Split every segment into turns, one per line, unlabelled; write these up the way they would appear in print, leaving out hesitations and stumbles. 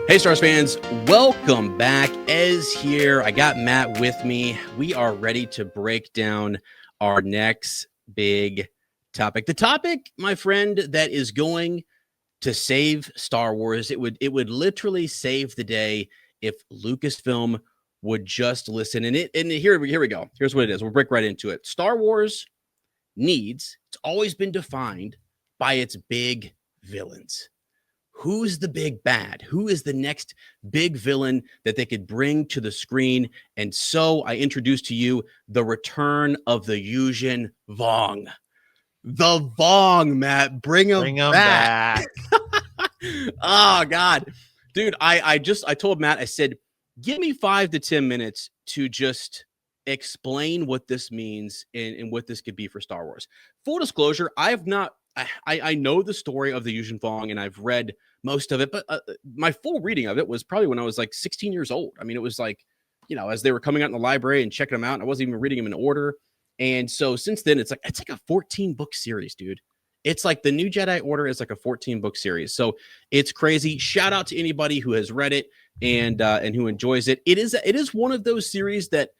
Hey, Stars fans, welcome back. Ez here. I got Matt with me. We are ready to break down our next big topic. The topic, my friend, that is going to save Star Wars. It would literally save the day if Lucasfilm would just listen. And here we go. Here's what it is. We'll break right into it. Star Wars it's always been defined by its big villains. Who's the big bad? Who is the next big villain that they could bring to the screen? And so I introduce to you the return of the Yuuzhan Vong. The Vong, Matt. Bring him back. Oh, God. Dude, I told Matt, I said, give me 5 to 10 minutes to just explain what this means and what this could be for Star Wars. Full disclosure, I know the story of the Yuuzhan Vong and I've read most of it, but my full reading of it was probably when I was like 16 years old. I mean, it was like, as they were coming out in the library and checking them out, and I wasn't even reading them in order. And so since then, it's like a 14-book series, dude. It's like the New Jedi Order is like a 14-book series. So it's crazy. Shout out to anybody who has read it and who enjoys it. It is one of those series that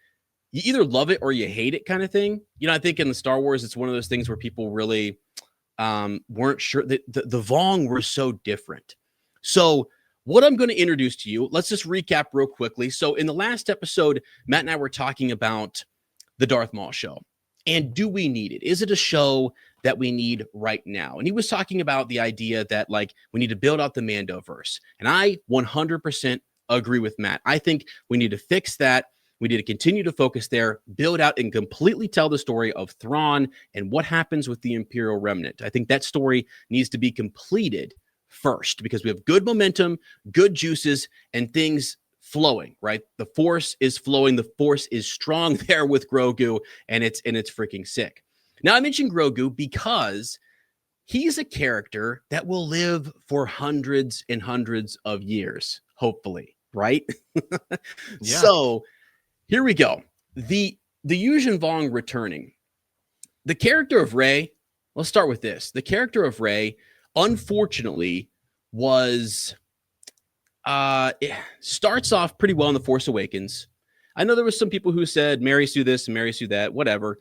you either love it or you hate it kind of thing. I think in the Star Wars, it's one of those things where people really weren't sure that the Vong were so different. So what I'm going to introduce to you, let's just recap real quickly. So in the last episode, Matt and I were talking about the Darth Maul show. And do we need it? Is it a show that we need right now? And he was talking about the idea that we need to build out the Mandoverse. And I 100% agree with Matt. I think we need to fix that. We need to continue to focus there, build out and completely tell the story of Thrawn and what happens with the Imperial remnant. I think that story needs to be completed first because we have good momentum, good juices, and things flowing, right? The Force is flowing. The Force is strong there with Grogu, and it's freaking sick. Now, I mentioned Grogu because he's a character that will live for hundreds and hundreds of years, hopefully, right?
Yeah.
So here we go. The Yuuzhan Vong returning. The character of Rey, let's start with this. The character of Rey, unfortunately, it starts off pretty well in The Force Awakens. I know there was some people who said, Mary Sue this and Mary Sue that, whatever.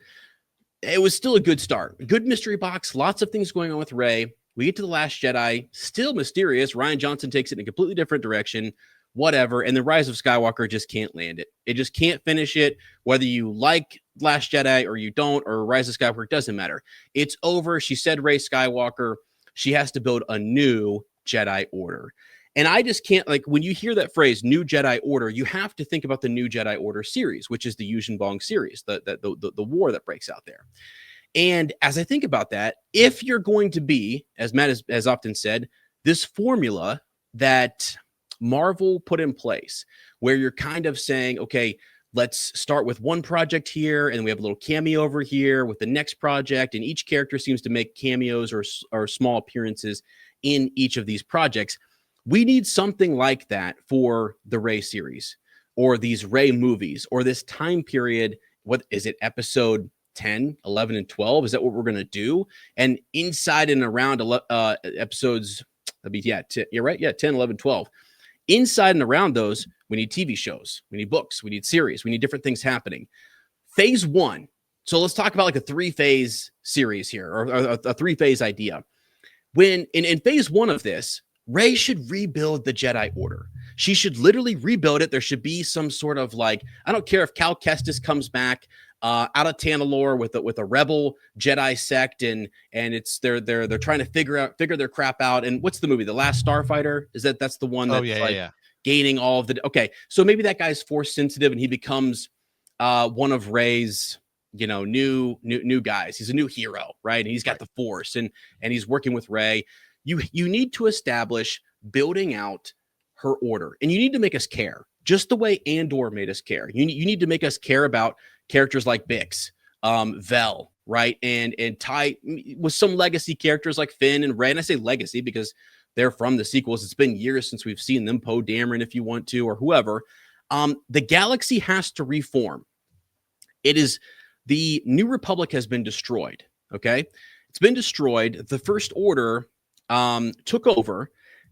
It was still a good start. Good mystery box, lots of things going on with Rey. We get to The Last Jedi, still mysterious. Rian Johnson takes it in a completely different direction. Whatever, and the Rise of Skywalker just can't land it. It just can't finish it. Whether you like Last Jedi or you don't, or Rise of Skywalker, doesn't matter. It's over. She said Rey Skywalker. She has to build a new Jedi Order. And I just can't, when you hear that phrase, New Jedi Order, you have to think about the New Jedi Order series, which is the Yuuzhan Vong series, the war that breaks out there. And as I think about that, if you're going to be, as Matt has often said, this formula that Marvel put in place where you're kind of saying, okay, let's start with one project here and we have a little cameo over here with the next project, and each character seems to make cameos or small appearances in each of these projects. We need something like that for the Rey series or these Rey movies or this time period. What is it, episode 10, 11, and 12? Is that what we're going to do? And inside and around episodes, you're right, 10, 11, 12. Inside and around those, we need TV shows, we need books, we need series, we need different things happening. Phase 1. So let's talk about a 3-phase series here, or a 3-phase idea. When in phase 1 of this, Rey should rebuild the Jedi Order. She should literally rebuild it. There should be some sort of I don't care if Cal Kestis comes back out of Tanalorr with a rebel Jedi sect, and it's they're trying to figure their crap out. And what's the movie? The Last Starfighter? That's the one that's gaining all of the. Okay, so maybe that guy's Force sensitive and he becomes one of Rey's new guys. He's a new hero, right? And he's got the Force and he's working with Rey. You need to establish building out her order, and you need to make us care just the way Andor made us care. You need to make us care about characters like Bix, Vel, right? And Ty with some legacy characters like Finn and Rey. And I say legacy because they're from the sequels. It's been years since we've seen them, Poe Dameron, if you want to, or whoever. The galaxy has to reform. The New Republic has been destroyed. Okay. It's been destroyed. The First Order took over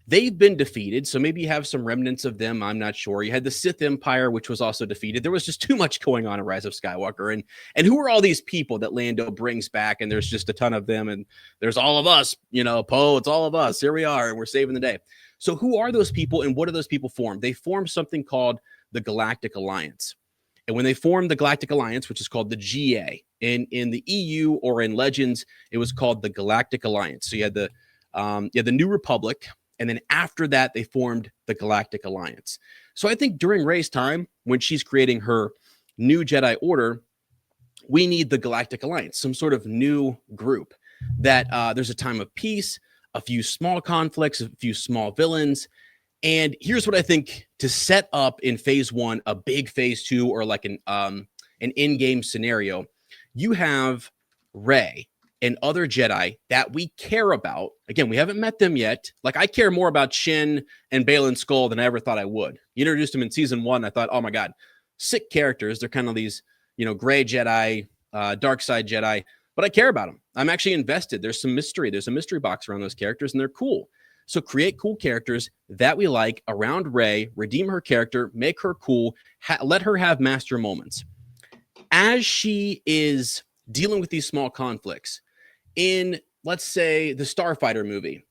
They've been defeated, so maybe you have some remnants of them. I'm not sure. You had the Sith Empire, which was also defeated. There was just too much going on in Rise of Skywalker. And who are all these people that Lando brings back? And there's just a ton of them. And there's all of us, Poe, it's all of us. Here we are, and we're saving the day. So who are those people, and what do those people form? They form something called the Galactic Alliance. And when they formed the Galactic Alliance, which is called the GA, in the EU or in Legends, it was called the Galactic Alliance. So you had the New Republic, and then after that, they formed the Galactic Alliance. So I think during Rey's time, when she's creating her new Jedi Order, we need the Galactic Alliance, some sort of new group that there's a time of peace, a few small conflicts, a few small villains. And here's what I think to set up in phase 1, a big phase 2, or like an in-game scenario. You have Rey and other Jedi that we care about. Again, we haven't met them yet. Like, I care more about Shin and Baylan Skoll than I ever thought I would. You introduced them in season 1. I thought, oh my God, sick characters. They're kind of these, gray Jedi, dark side Jedi, but I care about them. I'm actually invested. There's some mystery. There's a mystery box around those characters, and they're cool. So create cool characters that we like around Rey, redeem her character, make her cool, let her have master moments. As she is dealing with these small conflicts, in, let's say, the Starfighter movie,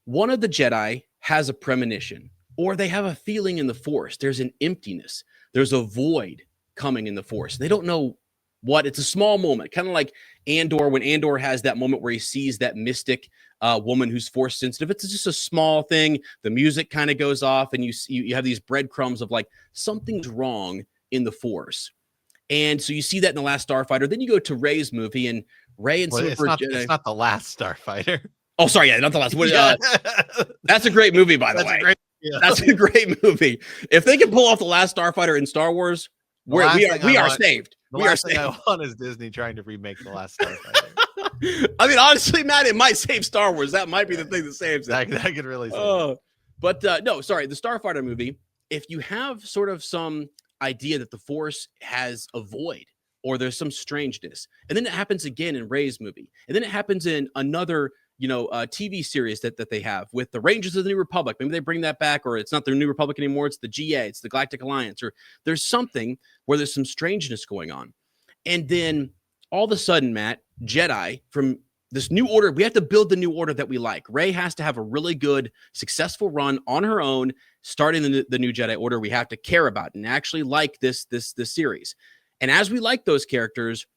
one of the Jedi has a premonition, or they have a feeling in the Force. There's an emptiness. There's a void coming in the Force. They don't know what. It's a small moment, kind of like Andor, when Andor has that moment where he sees that mystic woman who's Force sensitive. It's just a small thing. The music kind of goes off, and you have these breadcrumbs of like, something's wrong in the Force. And so you see that in the last Starfighter. Then you go to Rey's movie, and Rey and some of her Jedi.
It's not the last Starfighter.
Oh, sorry, yeah, not the last one. That's a great movie, by the way. That's a great movie. If they can pull off the last Starfighter in Star Wars, we are saved.
The last thing I want is Disney trying to remake the last Starfighter.
I mean, honestly, Matt, it might save Star Wars. That might be the thing that saves it.
That could really save it.
But no, sorry, the Starfighter movie, if you have sort of some idea that the Force has a void, or there's some strangeness, and then it happens again in Rey's movie, and then it happens in another TV series that they have with the Rangers of the New Republic. Maybe they bring that back, or it's not the New Republic anymore. It's the GA, it's the Galactic Alliance, or there's something where there's some strangeness going on. And then all of a sudden, Matt, Jedi from this new order, we have to build the new order that we like. Rey has to have a really good, successful run on her own, starting the new Jedi Order. We have to care about and actually like this series. And as we like those characters,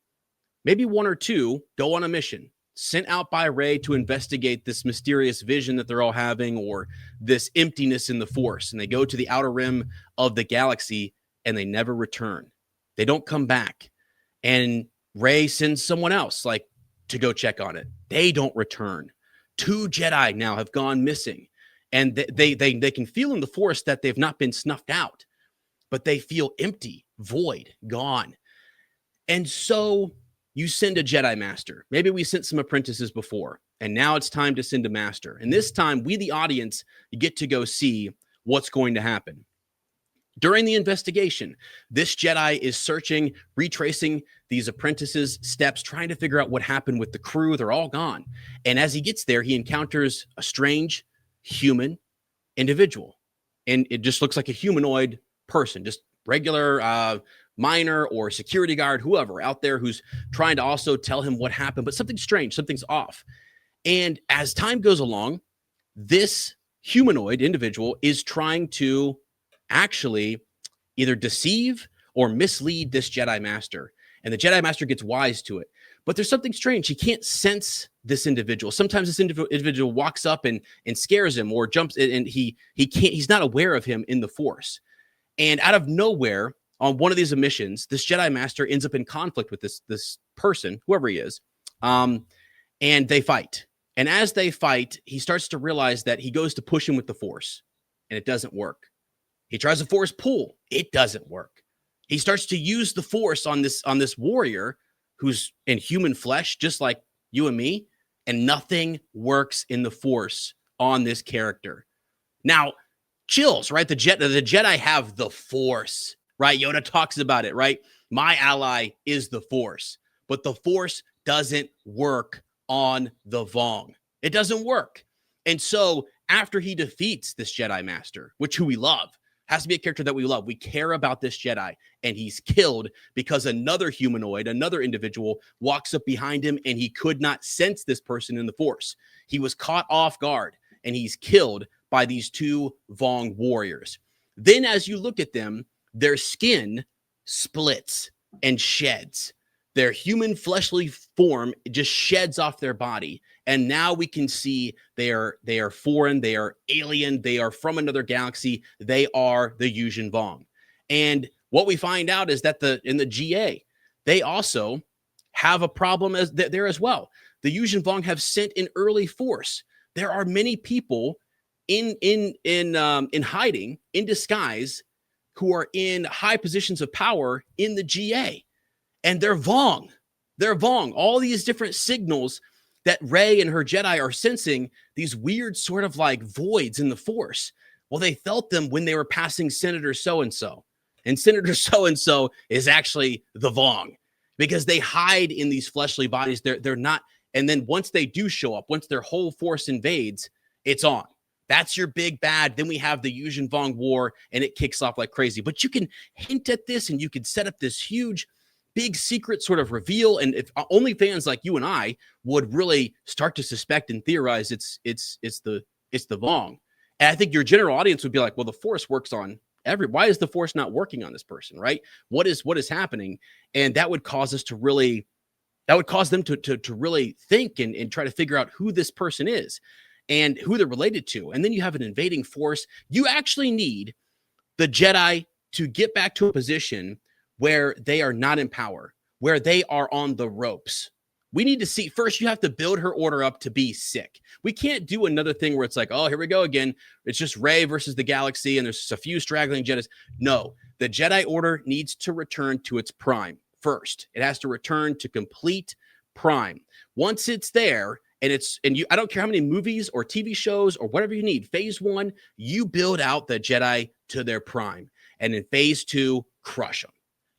maybe one or two go on a mission sent out by Rey to investigate this mysterious vision that they're all having, or this emptiness in the Force. And they go to the outer rim of the galaxy, and they never return. They don't come back. And Rey sends someone else, like, to go check on it. They don't return. 2 Jedi now have gone missing. And they can feel in the Force that they've not been snuffed out, but they feel empty, void, gone. And so you send a Jedi Master. Maybe we sent some apprentices before, and now it's time to send a Master. And this time, we, the audience, get to go see what's going to happen. During the investigation, this Jedi is searching, retracing these apprentices' steps, trying to figure out what happened with the crew. They're all gone. And as he gets there, he encounters a strange human individual. And it just looks like a humanoid person, just regular miner or security guard, whoever out there who's trying to also tell him what happened, but something's strange, something's off. And as time goes along, this humanoid individual is trying to actually either deceive or mislead this Jedi Master. And the Jedi Master gets wise to it. But there's something strange. He can't sense this individual. Sometimes this individual walks up and scares him, or jumps, and he's not aware of him in the Force. And out of nowhere, on one of these missions, this Jedi Master ends up in conflict with this person, whoever he is, and they fight. And as they fight, he starts to realize that he goes to push him with the Force, and it doesn't work. He tries to Force pull. It doesn't work. He starts to use the Force on this warrior who's in human flesh, just like you and me, and nothing works in the Force on this character. Now, chills, right? The Jedi have the Force, right? Yoda talks about it, right? My ally is the Force, but the Force doesn't work on the Vong. It doesn't work. And so after he defeats this Jedi Master, who we love, has to be a character that we love. We care about this Jedi, and he's killed because another humanoid, another individual, walks up behind him, and he could not sense this person in the Force. He was caught off guard, and he's killed by these two Vong warriors. Then, as you look at them, their skin splits and sheds. Their human fleshly form just sheds off their body. And now we can see they are foreign, they are alien, they are from another galaxy. They are the Yuuzhan Vong. And what we find out is that in the GA, they also have a problem there as well. The Yuuzhan Vong have sent an early Force. There are many people in hiding, in disguise, who are in high positions of power in the GA. And they're Vong. They're Vong. All these different signals that Rey and her Jedi are sensing, these weird sort of like voids in the Force. Well, they felt them when they were passing Senator so-and-so. And Senator so-and-so is actually the Vong because they hide in these fleshly bodies. They're not. And then once they do show up, once their whole Force invades, it's on. That's your big bad. Then we have the Yuuzhan Vong War, and it kicks off like crazy. But you can hint at this, and you can set up this huge big secret sort of reveal, and if only fans like you and I would really start to suspect and theorize it's the Vong. And I think your general audience would be like, well, the Force works on why is the Force not working on this person, right? What is happening? And that would cause us to really, that would cause them to really think and try to figure out who this person is and who they're related to. And then you have an invading Force. You actually need the Jedi to get back to a position where they are not in power, where they are on the ropes. We need to see, first, you have to build her order up to be sick. We can't do another thing where it's like, oh, here we go again. It's just Rey versus the galaxy, and there's just a few straggling Jedis. No, the Jedi Order needs to return to its prime first. It has to return to complete prime. Once it's there, I don't care how many movies or TV shows or whatever you need. Phase 1, you build out the Jedi to their prime. And in phase 2, crush them.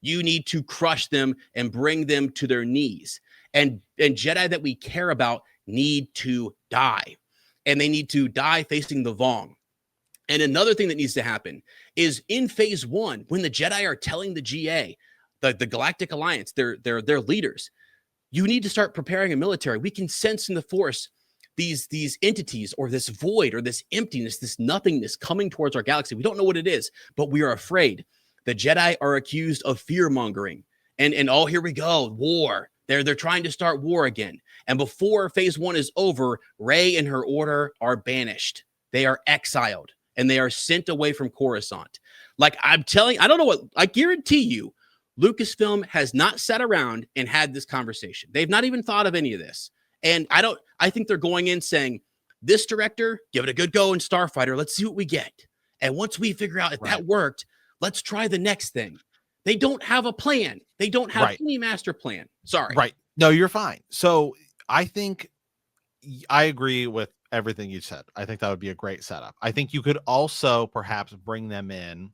You need to crush them and bring them to their knees. And Jedi that we care about need to die. And they need to die facing the Vong. And another thing that needs to happen is in phase 1, when the Jedi are telling the GA, the Galactic Alliance, their leaders, you need to start preparing a military. We can sense in the Force these entities or this void or this emptiness, this nothingness coming towards our galaxy. We don't know what it is, but we are afraid. The Jedi are accused of fear-mongering. And oh, here we go, war. They're trying to start war again. And before phase 1 is over, Rey and her order are banished. They are exiled, and they are sent away from Coruscant. Like I don't know what, I guarantee you, Lucasfilm has not sat around and had this conversation. They've not even thought of any of this. And I think they're going in saying, this director, give it a good go in Starfighter. Let's see what we get. And once we figure out if that worked, let's try the next thing. They don't have a plan. They don't have any master plan. Sorry.
Right. No, you're fine. So I think I agree with everything you said. I think that would be a great setup. I think you could also perhaps bring them in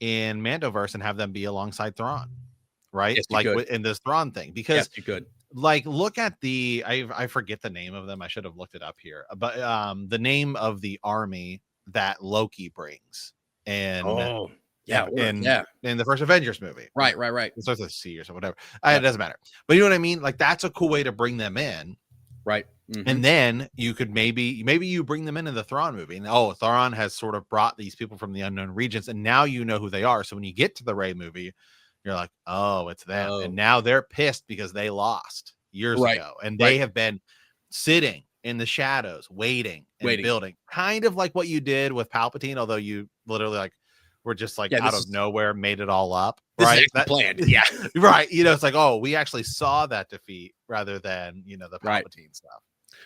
Mandoverse and have them be alongside Thrawn, right?
Yes,
like in this Thrawn thing, because
yes, you could.
Like, look at I forget the name of them. I should have looked it up here, but the name of the army that Loki brings. And in the first Avengers movie.
Right.
It starts with C or something, whatever. It doesn't matter. But you know what I mean? Like, that's a cool way to bring them in.
Right.
Mm-hmm. And then you could maybe you bring them into the Thrawn movie. And Thrawn has sort of brought these people from the unknown regions, and now you know who they are. So when you get to the Rey movie, you're like, oh, it's them. And now they're pissed because they lost years ago. And they have been sitting in the shadows, waiting. Building. Kind of like what you did with Palpatine, although you literally we're just out of nowhere made it all up. Right.
Planned. Yeah.
Right. It's like, oh, we actually saw that defeat rather than, the Palpatine stuff.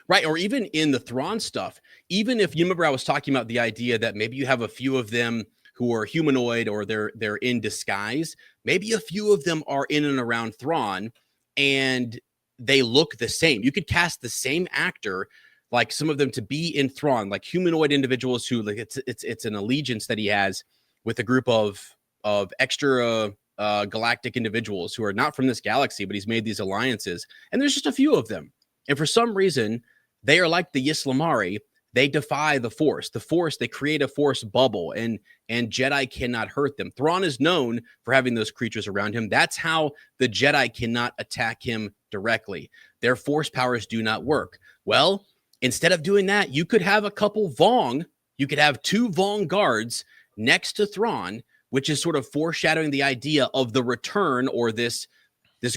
Right. Or even in the Thrawn stuff, even if you remember, I was talking about the idea that maybe you have a few of them who are humanoid or they're in disguise. Maybe a few of them are in and around Thrawn and they look the same. You could cast the same actor, like some of them to be in Thrawn, like humanoid individuals who it's an allegiance that he has with a group of extra galactic individuals who are not from this galaxy, but he's made these alliances. And there's just a few of them. And for some reason, they are like the Yislamari. they defy the Force. The Force, they create a Force bubble, and Jedi cannot hurt them. Thrawn is known for having those creatures around him. That's how the Jedi cannot attack him directly. Their Force powers do not work. Well, instead of doing that, you could have a couple Vong. You could have 2 Vong guards next to Thrawn, which is sort of foreshadowing the idea of the return, or this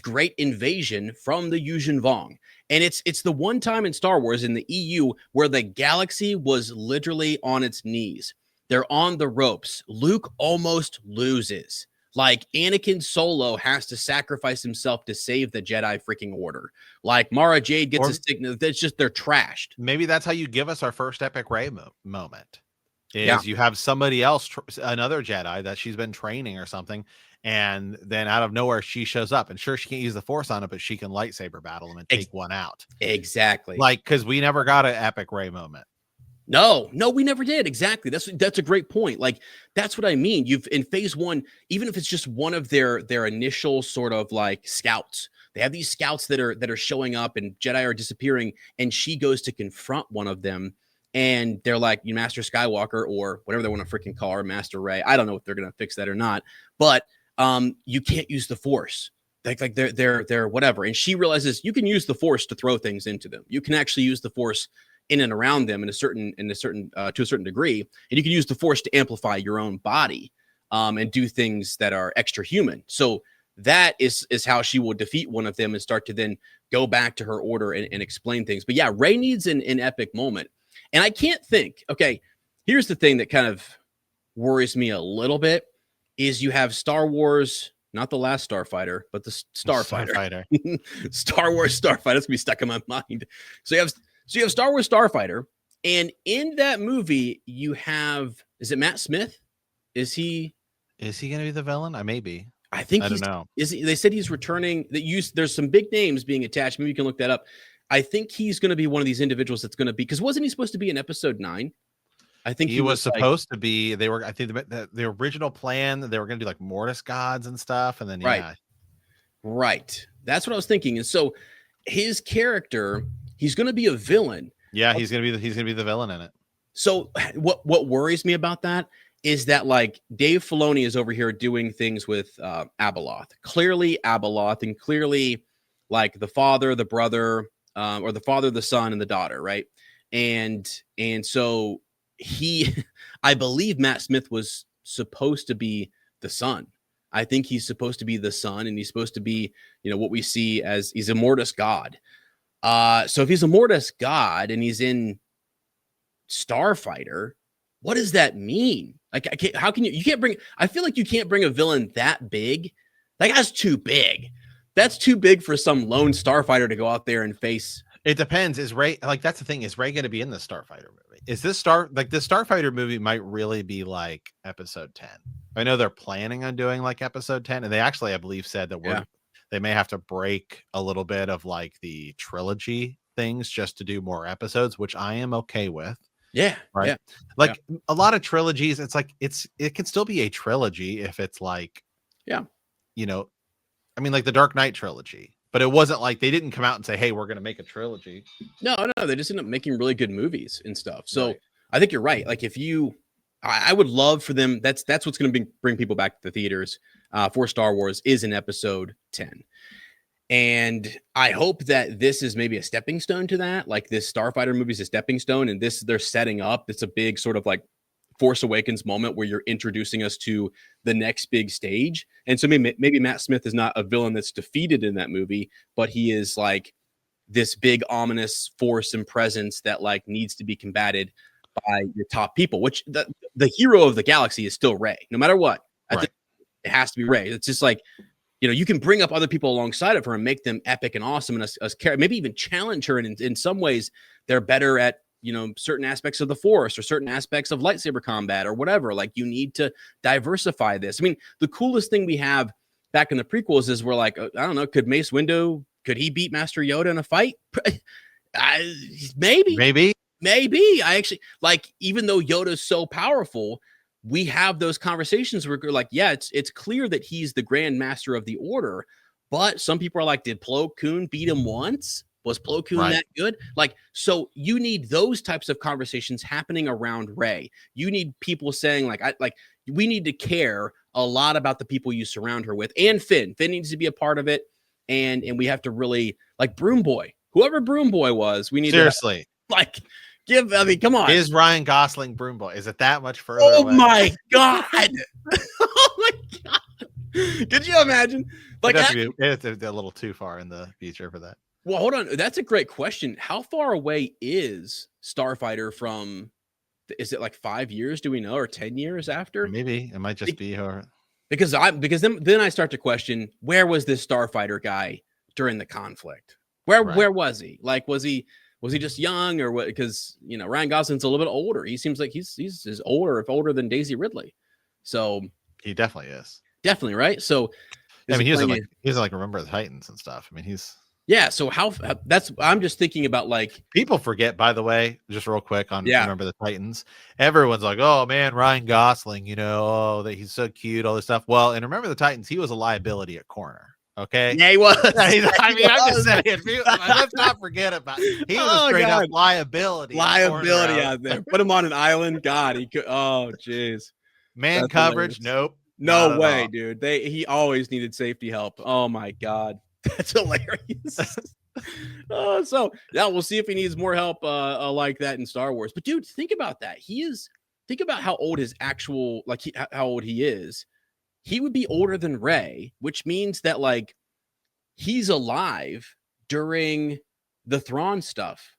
great invasion from the Yuuzhan Vong. And it's the one time in Star Wars, in the EU, where the galaxy was literally on its knees. They're on the ropes. Luke almost loses. Like, Anakin Solo has to sacrifice himself to save the Jedi freaking Order. Like, Mara Jade gets a signal. That's just, they're trashed.
Maybe that's how you give us our first epic Rey moment. Is you have somebody else, another Jedi that she's been training or something, and then out of nowhere she shows up. And sure, she can't use the Force on it, but she can lightsaber battle him and take one out.
Exactly.
Like, because we never got an epic Rey moment.
No, we never did. Exactly. That's a great point. Like, that's what I mean. You've, in phase 1, even if it's just one of their initial sort of like scouts, they have these scouts that are showing up, and Jedi are disappearing, and she goes to confront one of them. And they're like, you Master Skywalker, or whatever they want to freaking call her, Master Rey. I don't know if they're going to fix that or not, but you can't use the Force. Like they're whatever. And she realizes you can use the Force to throw things into them. You can actually use the Force in and around them to a certain degree, and you can use the Force to amplify your own body and do things that are extra human. So that is how she will defeat one of them and start to then go back to her order and explain things. But yeah, Rey needs an epic moment. And I can't think, okay, here's the thing that kind of worries me a little bit, is you have Star Wars, not The Last Starfighter, but the Starfighter. Star Wars Starfighter. That's going to be stuck in my mind. So you have Star Wars Starfighter, and in that movie, you have, is it Matt Smith? Is he
going to be the villain? I don't know.
They said he's returning. There's some big names being attached. Maybe you can look that up. I think he's going to be one of these individuals that's going to be, because wasn't he supposed to be in episode 9? I think
he was supposed to be. They were, I think the original plan, they were going to do like Mortis gods and stuff. And then,
Right. That's what I was thinking. And so his character, he's going to be a villain.
Yeah. He's going to be the villain in it.
So what worries me about that is that, like, Dave Filoni is over here doing things with Abeloth. Clearly Abeloth, and clearly like the father, the brother, or the father, the son, and the daughter, right? And so I believe Matt Smith was supposed to be the son. I think he's supposed to be the son, and he's supposed to be, what we see as, he's a Mortis god. So if he's a Mortis god and he's in Starfighter, what does that mean? Like, I feel like you can't bring a villain that big. Like, that's too big. That's too big for some lone Starfighter to go out there and face.
It depends. Is Rey, like, that's the thing, is Rey going to be in the Starfighter movie? Is this the Starfighter movie might really be like episode 10. I know they're planning on doing like episode 10, and they actually, I believe, said that they may have to break a little bit of like the trilogy things just to do more episodes, which I am okay with.
Yeah.
Right.
Yeah.
Like a lot of trilogies, it's like it can still be a trilogy if it's like, I mean, like the Dark Knight trilogy, but it wasn't like they didn't come out and say, hey, we're going to make a trilogy.
No, they just end up making really good movies and stuff. So I think you're right. Like, I would love for them. That's what's going to bring people back to the theaters for Star Wars, is in episode 10. And I hope that this is maybe a stepping stone to that. Like, this Starfighter movie is a stepping stone, and they're setting up. It's a big sort of like Force Awakens moment where you're introducing us to the next big stage. And so maybe Matt Smith is not a villain that's defeated in that movie, but he is like this big ominous force and presence that like needs to be combated by your top people, which the hero of the galaxy is still Rey, no matter what. I think it has to be Rey. It's just like, you can bring up other people alongside of her and make them epic and awesome, and maybe even challenge her. And in some ways, they're better at, certain aspects of the Force or certain aspects of lightsaber combat or whatever. Like, you need to diversify this. I mean, the coolest thing we have back in the prequels is we're like, I don't know, could Mace Windu, could he beat Master Yoda in a fight? Maybe. I actually, like, even though Yoda's so powerful, we have those conversations where we're like, yeah, it's clear that he's the Grand Master of the Order, but some people are like, did Plo Koon beat him once? Was Plo Koon that good? Like, so you need those types of conversations happening around Rey. You need people saying we need to care a lot about the people you surround her with, and Finn. Finn needs to be a part of it, and we have to really like Broom Boy, whoever Broom Boy was. We need
seriously
come on.
Is Ryan Gosling Broom Boy? Is it that much further?
Oh
away?
my god! Oh my god! Could you imagine? Like,
it's a little too far in the future for that.
Well, hold on. That's a great question. How far away is Starfighter from? Is it like 5 years? Do we know, or 10 years after?
Maybe it might just be her.
Because then I start to question, where was this Starfighter guy during the conflict? Where was he? Like, was he just young, or what? Because Ryan Gosling's a little bit older. He seems like he's older, if older than Daisy Ridley. So
he definitely is.
Definitely, right? So
I mean, he's like Remember the Titans and stuff. I mean, he's
so I'm just thinking about, like,
people forget, by the way, just real quick on Remember the Titans. Everyone's like, oh man, Ryan Gosling, that he's so cute, all this stuff. Well, and Remember the Titans, he was a liability at corner. Okay.
Yeah, he was.
I'm just saying, let's not forget about it. He was a straight up liability
out there. Put him on an island. God, he could. Oh, jeez.
Man coverage. Hilarious. Nope.
No way, dude. He always needed safety help. Oh my God. That's hilarious. So yeah, we'll see if he needs more help like that in Star Wars. But dude, think about that. Think about how old his actual, how old he is. He would be older than Rey, which means that, like, he's alive during the Thrawn stuff.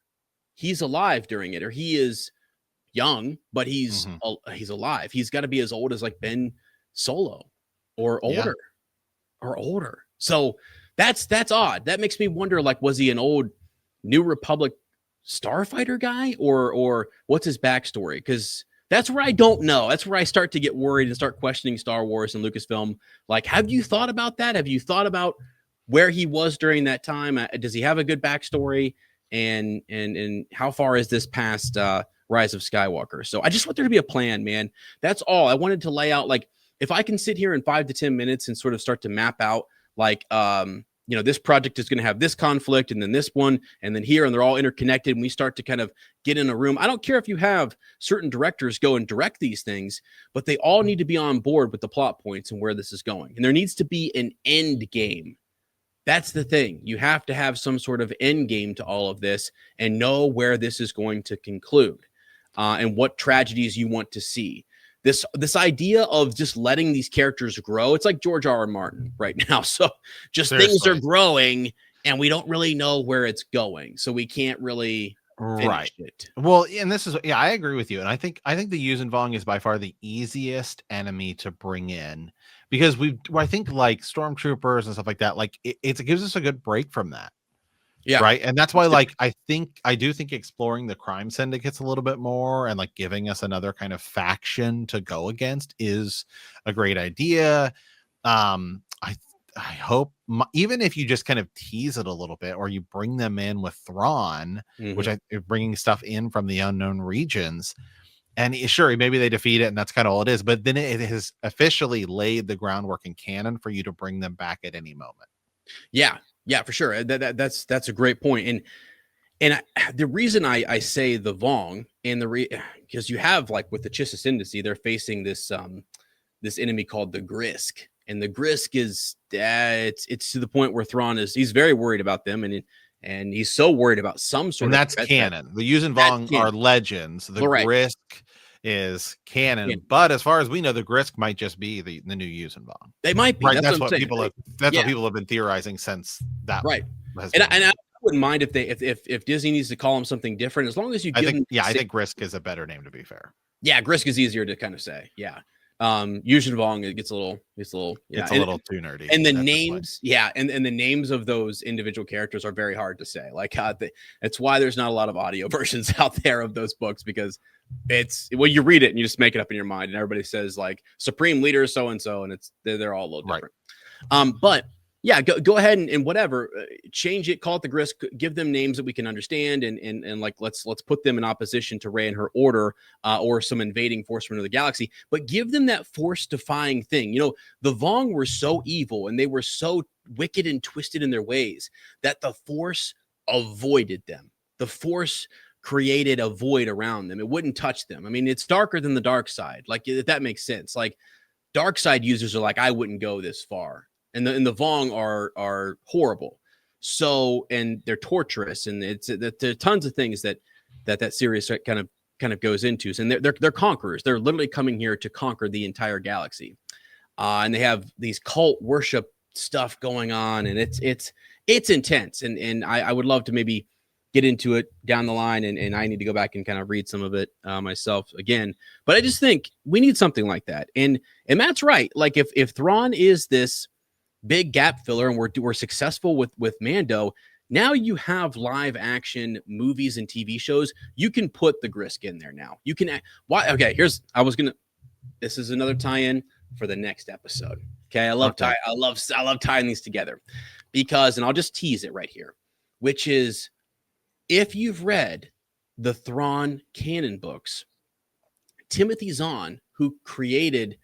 He's alive during it, or he is young, but he's alive. He's got to be as old as like Ben Solo or older. So that's odd. That makes me wonder, like, was he an old New Republic starfighter guy, or what's his backstory? Because that's where I don't know. That's where I start to get worried and start questioning Star Wars and Lucasfilm. Like, have you thought about that? Have you thought about where he was during that time? Does he have a good backstory? And how far is this past Rise of Skywalker? So I just want there to be a plan, man. That's all I wanted to lay out. Like, if I can sit here in 5 to 10 minutes and sort of start to map out, like, this project is going to have this conflict, and then this one, and then here, and they're all interconnected, and we start to kind of get in a room. I don't care if you have certain directors go and direct these things, but they all need to be on board with the plot points and where this is going. And there needs to be an end game. That's the thing. You have to have some sort of end game to all of this and know where this is going to conclude, and what tragedies you want to see. This idea of just letting these characters grow, it's like George R.R. Martin right now. So just things are growing, and we don't really know where it's going, so we can't really finish it.
Well, and this is I agree with you, and I think the Yuuzhan Vong is by far the easiest enemy to bring in, because I think like stormtroopers and stuff like that, like it gives us a good break from that. Yeah. Right. And that's why, like, I do think exploring the crime syndicates a little bit more and like giving us another kind of faction to go against is a great idea. I hope even if you just kind of tease it a little bit, or you bring them in with Thrawn, which bringing stuff in from the unknown regions, and sure, maybe they defeat it and that's kind of all it is. But then it has officially laid the groundwork in canon for you to bring them back at any moment.
Yeah. Yeah, for sure. That's a great point. And the reason I say the Vong, and because you have, like, with the Chiss Ascendancy, they're facing this enemy called the Grisk, and the Grisk is it's to the point where Thrawn he's very worried about them, and he's so worried about some sort
of. And that's canon. The Yuuzhan Vong are legends. The Grisk is canon, but as far as we know, the Grisk might just be the new Yuuzhan Vong.
They might be.
Right. That's what people have. That's what people have been theorizing since that.
Right. And I wouldn't mind if Disney needs to call them something different, as long as you give them.
I think Grisk is a better name, to be fair.
Yeah, Grisk is easier to kind of say. Yeah. Yuuzhan Vong, it gets a little
it's a little too nerdy.
And the names, and the names of those individual characters are very hard to say. Like, that's why there's not a lot of audio versions out there of those books, because you read it and you just make it up in your mind, and everybody says, like, Supreme Leader so and so, and they're all a little different. But yeah, go ahead and whatever, change it, call it the Grisk, give them names that we can understand, and like let's put them in opposition to Rey and her order, or some invading force from another galaxy, but give them that force defying thing. The Vong were so evil and they were so wicked and twisted in their ways that the force avoided them. The Force created a void around them. It wouldn't touch them. I mean, it's darker than the dark side. Like, if that makes sense. Like, dark side users are like, I wouldn't go this far. And the Vong are horrible. So, and they're torturous, and there are tons of things that series kind of goes into. And they're conquerors. They're literally coming here to conquer the entire galaxy. And they have these cult worship stuff going on, and it's intense. And I would love to maybe get into it down the line, and I need to go back and kind of read some of it myself again. But I just think we need something like that. And Matt's right. Like, if Thrawn is this big gap filler, and we're successful with Mando, now you have live action movies and TV shows. You can put the Grisk in there now. You can. Why? Okay, this is another tie-in for the next episode. Okay, I love tying these together, because, and I'll just tease it right here, which is, if you've read the Thrawn canon books, Timothy Zahn, who created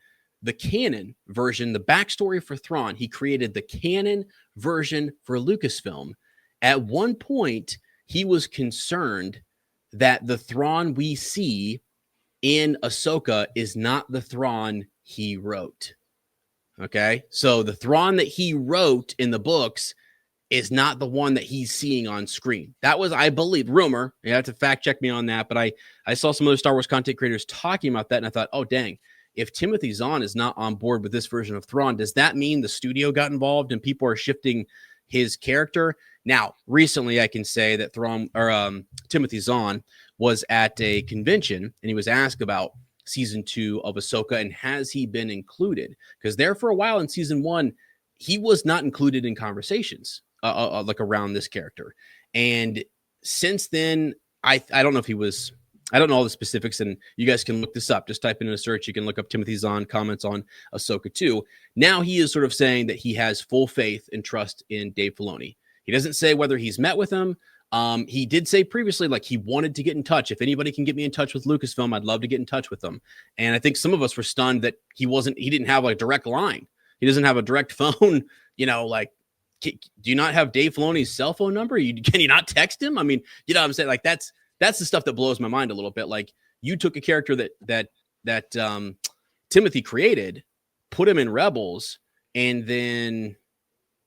the canon version, the backstory for Thrawn, he created the canon version for Lucasfilm. At one point, he was concerned that the Thrawn we see in Ahsoka is not the Thrawn he wrote. Okay, so the Thrawn that he wrote in the books is not the one that he's seeing on screen. That was, I believe, rumor. You have to fact check me on that, but I saw some other Star Wars content creators talking about that, and I thought, oh dang, if Timothy Zahn is not on board with this version of Thrawn, does that mean the studio got involved and people are shifting his character? Now, recently, I can say that Timothy Zahn was at a convention, and he was asked about season 2 of Ahsoka, and has he been included? Because there for a while in season 1, he was not included in conversations like around this character. And since then, I don't know if he was. I don't know all the specifics, and you guys can look this up. Just type in a search. You can look up Timothy Zahn comments on Ahsoka 2. Now he is sort of saying that he has full faith and trust in Dave Filoni. He doesn't say whether he's met with him. He did say previously, like, he wanted to get in touch. If anybody can get me in touch with Lucasfilm, I'd love to get in touch with them. And I think some of us were stunned that he didn't have a direct line. He doesn't have a direct phone, like, do you not have Dave Filoni's cell phone number? Can you not text him? I mean, you know what I'm saying? Like, that's the stuff that blows my mind a little bit. Like, you took a character that Timothy created, put him in Rebels, and then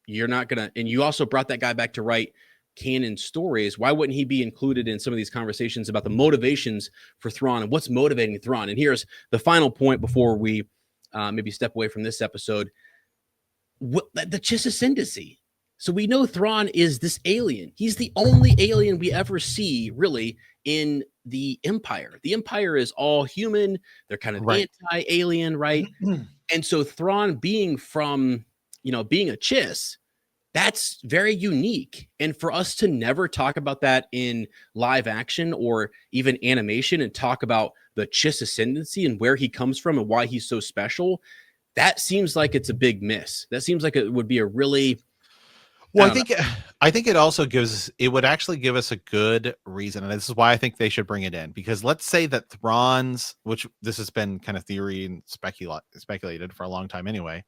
you're not gonna. And you also brought that guy back to write canon stories. Why wouldn't he be included in some of these conversations about the motivations for Thrawn and what's motivating Thrawn? And here's the final point before we maybe step away from this episode: the Chiss Ascendancy. So we know Thrawn is this alien. He's the only alien we ever see, really, in the Empire. The Empire is all human. They're kind of anti-alien, right? And so Thrawn being from, being a Chiss, that's very unique. And for us to never talk about that in live action or even animation and talk about the Chiss Ascendancy and where he comes from and why he's so special, that seems like it's a big miss. That seems like it would be a really...
Well, I think it also would actually give us a good reason. And this is why I think they should bring it in, because let's say that Thrawn's, which this has been kind of theory and speculated for a long time anyway,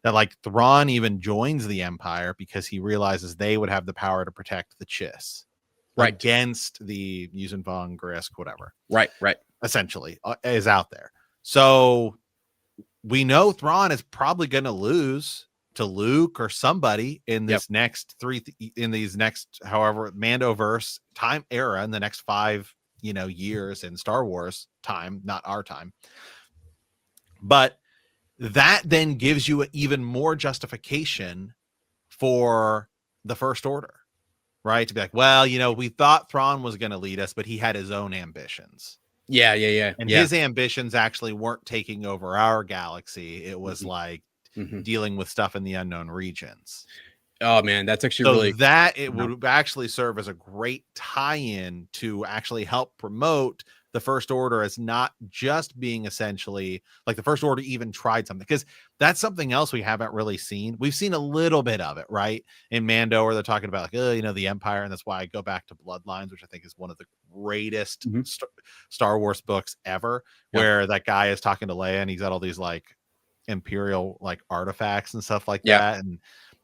that like Thrawn even joins the Empire because he realizes they would have the power to protect the Chiss against the Yuuzhan Vong, Grisk, whatever. Right. Essentially is out there. So we know Thrawn is probably going to lose to Luke or somebody in this next however Mandoverse time era, in the next 5 years in Star Wars time, not our time. But that then gives you even more justification for the First Order, right? To be like, well, we thought Thrawn was going to lead us, but he had his own ambitions.
Yeah.
And his ambitions actually weren't taking over our galaxy. It was like dealing with stuff in the unknown regions.
Oh man, that's actually really
that it would actually serve as a great tie-in to actually help promote the First Order as not just being essentially like the First Order even tried something, because that's something else we haven't really seen. We've seen a little bit of it, right? In Mando, where they're talking about like, the Empire. And that's why I go back to Bloodlines, which I think is one of the greatest Star Wars books ever, where that guy is talking to Leia and he's got all these like Imperial like artifacts and stuff like that. And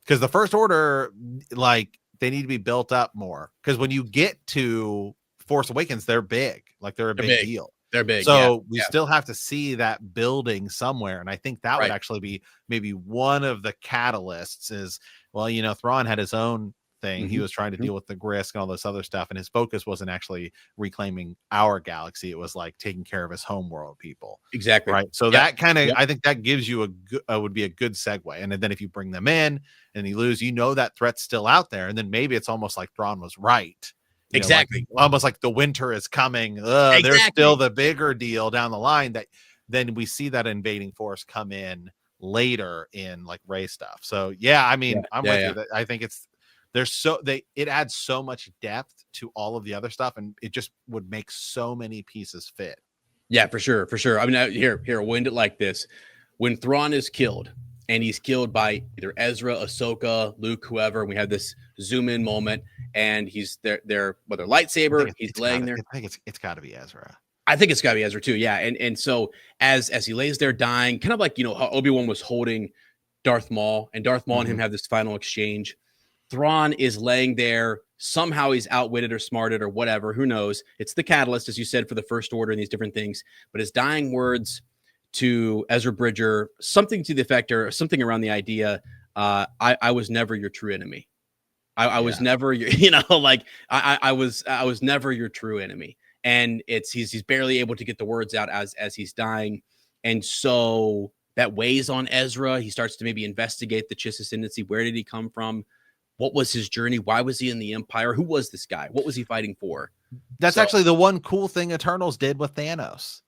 because the First Order like built up more, because when you get to Force Awakens, they're big, like they're a big deal.
They're big.
So we still have to see that building somewhere. And I think that would
Right.
actually be maybe one of the catalysts is, well, you know, Thrawn had his own thing. He was trying to deal with the Grisk and all this other stuff. And his focus wasn't actually reclaiming our galaxy. It was like taking care of his homeworld people.
Exactly.
Right. So that kind of, I think that gives you a good, would be a good segue. And then if you bring them in and you lose, you know, that threat's still out there. And then maybe it's almost like Thrawn was right. You know, like, almost like the winter is coming. There's still the bigger deal down the line, that then we see that invading force come in later in like Rey stuff. So yeah, I mean, I'm with you. I think it adds so much depth to all of the other stuff, and it just would make so many pieces fit.
Yeah, for sure. I mean, here, we'll end it like this. When Thrawn is killed, and he's killed by either Ezra, Ahsoka, Luke, whoever, and we have this zoom in moment, and he's there with their lightsaber. He's laying there.
I think it's got to be Ezra.
I think it's got to be Ezra too. Yeah, and so as he lays there dying, kind of like, you know, how Obi-Wan was holding Darth Maul, and Darth Maul and him have this final exchange. Thrawn is laying there. Somehow he's outwitted or smarted or whatever. Who knows? It's the catalyst, as you said, for the First Order and these different things. But his dying words to Ezra Bridger, something to the effect, or something around the idea, I was never your true enemy. I was never your, you know, like I was never your true enemy. And he's barely able to get the words out as he's dying. And so that weighs on Ezra. He starts to maybe investigate the Chiss ascendancy. Where did he come from? What was his journey? Why was he in the Empire? Who was this guy? What was he fighting for?
That's actually the one cool thing Eternals did with Thanos.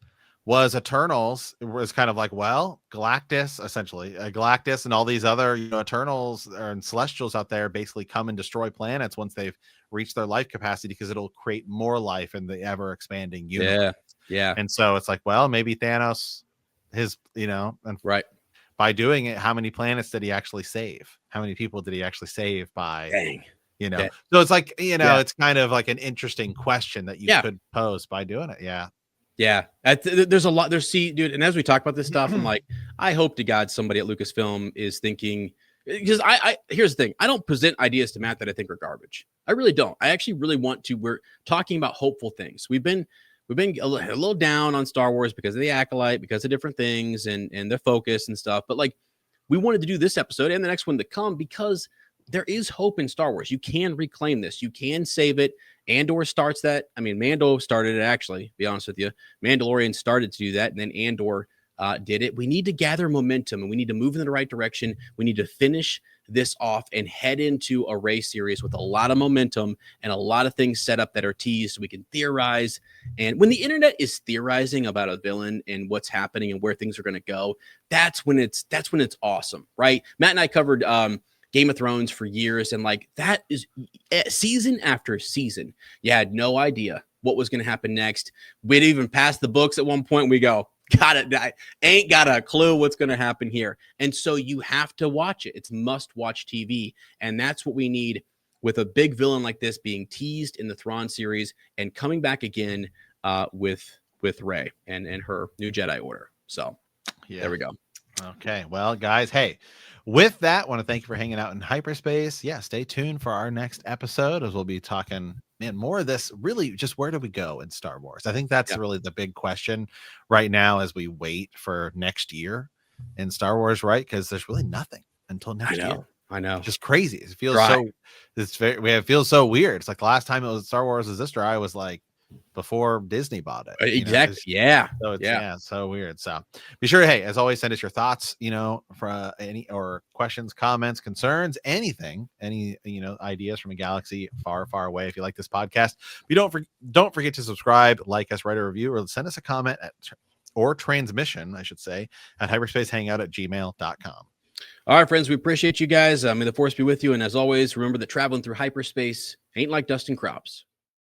Was Eternals was kind of like, well, Galactus, essentially, Galactus and all these other, you know, Eternals and Celestials out there basically come and destroy planets once they've reached their life capacity, because it'll create more life in the ever expanding universe.
Yeah.
And so it's like, well, maybe Thanos, his, you know, and by doing it, how many planets did he actually save? How many people did he actually save by, you know? So it's like, you know, it's kind of like an interesting question that you could pose by doing it.
Yeah. There's a lot. Dude, and as we talk about this stuff, I'm like, I hope to God somebody at Lucasfilm is thinking, because here's the thing. I don't present ideas to Matt that I think are garbage. I really don't. I actually really want to. We're talking about hopeful things. We've been a little down on Star Wars because of the Acolyte, because of different things and their focus and stuff. But like, we wanted to do this episode and the next one to come because there is hope in Star Wars. You can reclaim this. You can save it. Andor starts that. I mean, Mando started it, actually, to be honest with you. Mandalorian started to do that, and then Andor did it. We need to gather momentum, and we need to move in the right direction. We need to finish this off and head into a Rey series with a lot of momentum and a lot of things set up that are teased so we can theorize. And when the internet is theorizing about a villain and what's happening and where things are going to go, that's when it's awesome, right? Matt and I covered Game of Thrones for years, and like that is season after season. You had no idea what was going to happen next. We'd even passed the books at one point. We go, I ain't got a clue what's going to happen here. And so you have to watch it. It's must-watch TV, and that's what we need with a big villain like this being teased in the Thrawn series and coming back again with Rey and her new Jedi Order. So there we go.
Okay, well, guys, hey. With that, I want to thank you for hanging out in hyperspace. Yeah, stay tuned for our next episode, as we'll be talking, more of this, really just where do we go in Star Wars? I think that's really the big question right now as we wait for next year in Star Wars, right? Because there's really nothing until next year.
I know.
Just crazy. It feels it feels so weird. It's like the last time it was Star Wars was this dry was like before Disney bought it.
Exactly.
So it's so weird. So be sure, hey, as always, send us your thoughts, for any or questions, comments, concerns, anything, any ideas from a galaxy far, far away. If you like this podcast, don't forget to subscribe, like us, write a review, or send us a comment or transmission, I should say, at hyperspacehangout@gmail.com.
All right, friends, we appreciate you guys. May the force be with you. And as always, remember that traveling through hyperspace ain't like dusting crops.